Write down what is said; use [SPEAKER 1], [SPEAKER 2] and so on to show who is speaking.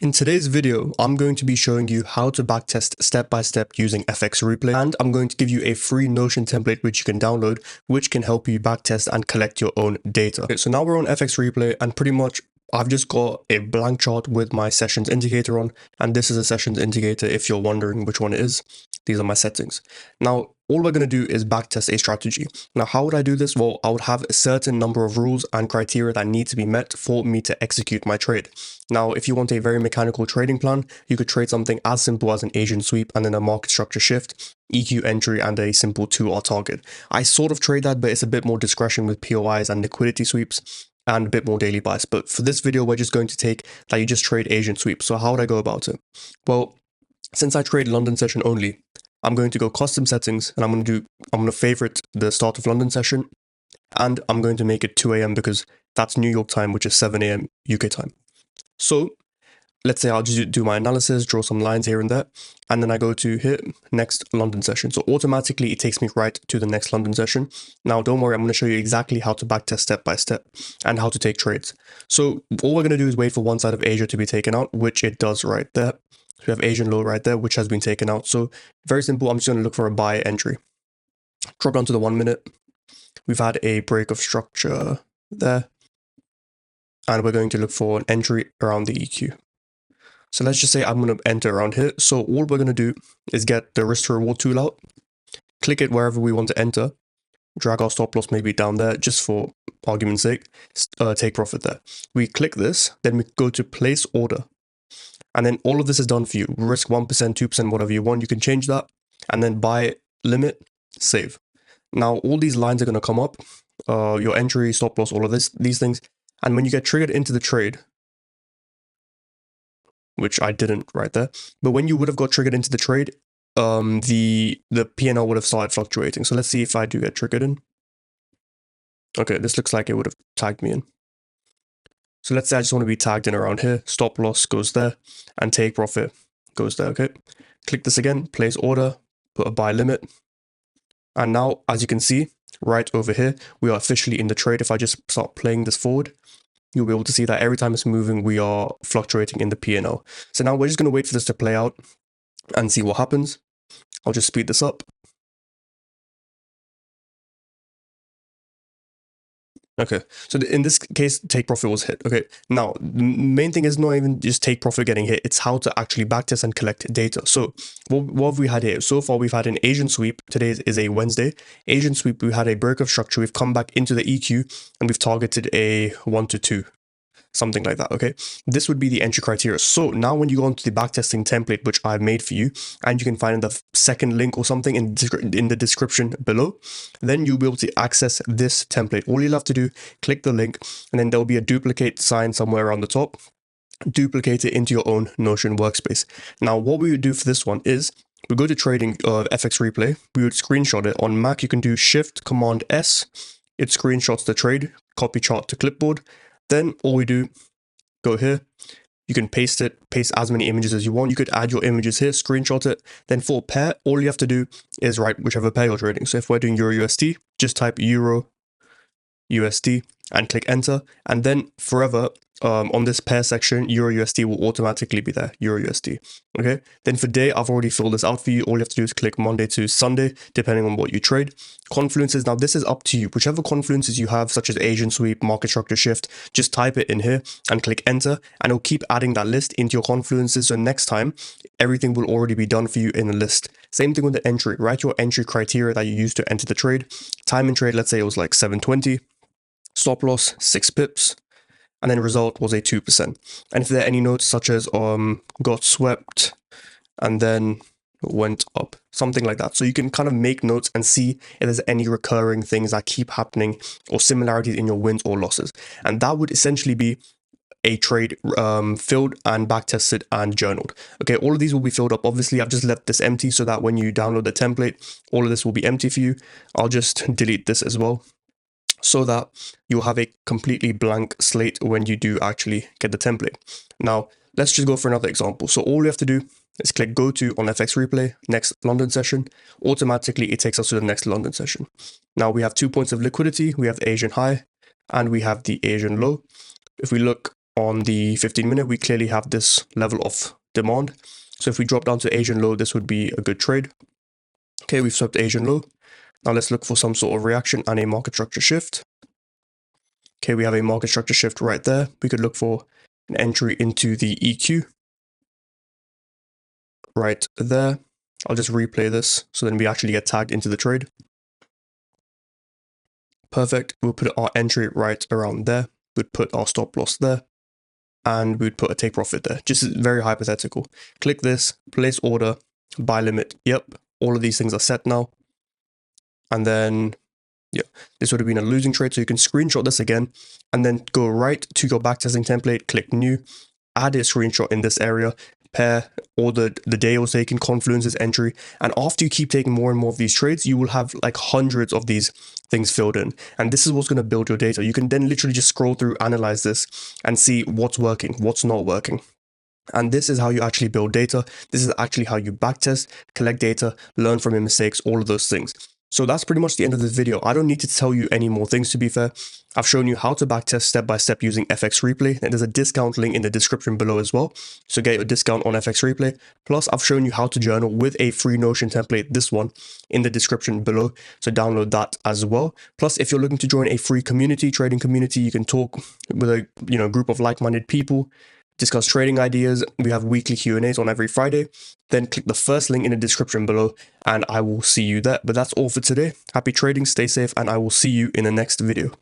[SPEAKER 1] In today's video, I'm going to be showing you how to backtest step by step using FX Replay, and I'm going to give you a free Notion template which you can download, which can help you backtest and collect your own data. Okay, so now we're on FX Replay, and pretty much I've just got a blank chart with my sessions indicator on, and this is a sessions indicator if you're wondering which one it is. These are my settings. Now, all we're going to do is backtest a strategy. Now, how would I do this? Well, I would have a certain number of rules and criteria that need to be met for me to execute my trade. Now, if you want a very mechanical trading plan, you could trade something as simple as an Asian sweep and then a market structure shift, EQ entry, and a simple 2R target. I sort of trade that, but it's a bit more discretion with POIs and liquidity sweeps and a bit more daily bias. But for this video, we're just going to take that you just trade Asian sweep. So how would I go about it? Well, since I trade London session only, I'm going to go custom settings, and I'm going to favorite the start of London session, and I'm going to make it 2 a.m. because that's New York time, which is 7 a.m. UK time. So let's say I'll just do my analysis, draw some lines here and there, and then I go to here, next London session. So automatically it takes me right to the next London session. Now, don't worry, I'm going to show you exactly how to backtest step by step and how to take trades. So all we're going to do is wait for one side of Asia to be taken out, which it does right there. So we have Asian low right there, which has been taken out. So very simple, I'm just going to look for a buy entry. Drop down to the 1 minute. We've had a break of structure there. And we're going to look for an entry around the EQ. So let's just say I'm going to enter around here. So all we're going to do is get the risk to reward tool out, click it wherever we want to enter, drag our stop loss maybe down there just for argument's sake, take profit there. We click this, then we go to place order. And then all of this is done for you. Risk 1%, 2%, whatever you want. You can change that and then buy limit, save. Now all these lines are going to come up, your entry, stop loss, all of these things. And when you get triggered into the trade, which I didn't right there, but when you would have got triggered into the trade, the P&L would have started fluctuating. So let's see if I do get triggered in. Okay, this looks like it would have tagged me in. So let's say I just want to be tagged in around here. Stop loss goes there and take profit goes there. Okay, click this again, place order, put a buy limit. And now, as you can see, right over here, we are officially in the trade. If I just start playing this forward, you'll be able to see that every time it's moving, we are fluctuating in the P&L. So now we're just going to wait for this to play out and see what happens. I'll just speed this up. Okay, so in this case, take profit was hit. Okay, now the main thing is not even just take profit getting hit, it's how to actually backtest and collect data. So what have we had here? So far we've had an Asian sweep. Today is a Wednesday. Asian sweep, we had a break of structure. We've come back into the EQ and we've targeted a 1 to 2. Something like that, okay? This would be the entry criteria. So now when you go onto the backtesting template, which I've made for you, and you can find the second link or something in the description below, then you'll be able to access this template. All you'll have to do, click the link, and then there'll be a duplicate sign somewhere around the top. Duplicate it into your own Notion workspace. Now, what we would do for this one is, we go to trading FX Replay, we would screenshot it. On Mac, you can do Shift Command S, it screenshots the trade, copy chart to clipboard. Then all we do, go here, you can paste as many images as you want. You could add your images here, screenshot it. Then for pair, all you have to do is write whichever pair you're trading. So if we're doing Euro USD, just type Euro USD and click enter. And then forever, on this pair section, Euro USD will automatically be there, Euro USD. Okay, then for day, I've already filled this out for you. All you have to do is click Monday to Sunday, depending on what you trade. Confluences, now this is up to you. Whichever confluences you have, such as Asian sweep, market structure shift, just type it in here and click enter, and it'll keep adding that list into your confluences. So next time, everything will already be done for you in the list. Same thing with the entry. Write your entry criteria that you use to enter the trade. Time in trade, let's say it was like 720. Stop loss, 6 pips. And then result was a 2%. And if there are any notes such as got swept and then went up, something like that. So you can kind of make notes and see if there's any recurring things that keep happening or similarities in your wins or losses. And that would essentially be a trade filled and backtested and journaled. Okay, all of these will be filled up. Obviously, I've just left this empty so that when you download the template, all of this will be empty for you. I'll just delete this as well, so that you'll have a completely blank slate when you do actually get the template. Now, let's just go for another example. So all you have to do is click go to on FX Replay, next London session. Automatically, it takes us to the next London session. Now, we have 2 points of liquidity. We have the Asian high and we have the Asian low. If we look on the 15-minute, we clearly have this level of demand. So if we drop down to Asian low, this would be a good trade. Okay, we've swept Asian low. Now let's look for some sort of reaction and a market structure shift. Okay, we have a market structure shift right there. We could look for an entry into the EQ right there. I'll just replay this so then we actually get tagged into the trade. Perfect. We'll put our entry right around there. We'd put our stop loss there. And we'd put a take profit there. Just very hypothetical. Click this, place order, buy limit. Yep, all of these things are set now. And then, yeah, this would have been a losing trade. So you can screenshot this again and then go right to your backtesting template, click new, add a screenshot in this area, pair or the day it was taken, Confluence's entry. And after you keep taking more and more of these trades, you will have like hundreds of these things filled in. And this is what's going to build your data. You can then literally just scroll through, analyze this and see what's working, what's not working. And this is how you actually build data. This is actually how you backtest, collect data, learn from your mistakes, all of those things. So that's pretty much the end of this video. I don't need to tell you any more things, to be fair. I've shown you how to backtest step by step using FX Replay, and there's a discount link in the description below as well. So get your discount on FX Replay. Plus, I've shown you how to journal with a free Notion template, this one, in the description below. So download that as well. Plus, if you're looking to join a free community, trading community, you can talk with a group of like-minded people, discuss trading ideas. We have weekly Q&As on every Friday. Then click the first link in the description below and I will see you there. But that's all for today. Happy trading, stay safe, and I will see you in the next video.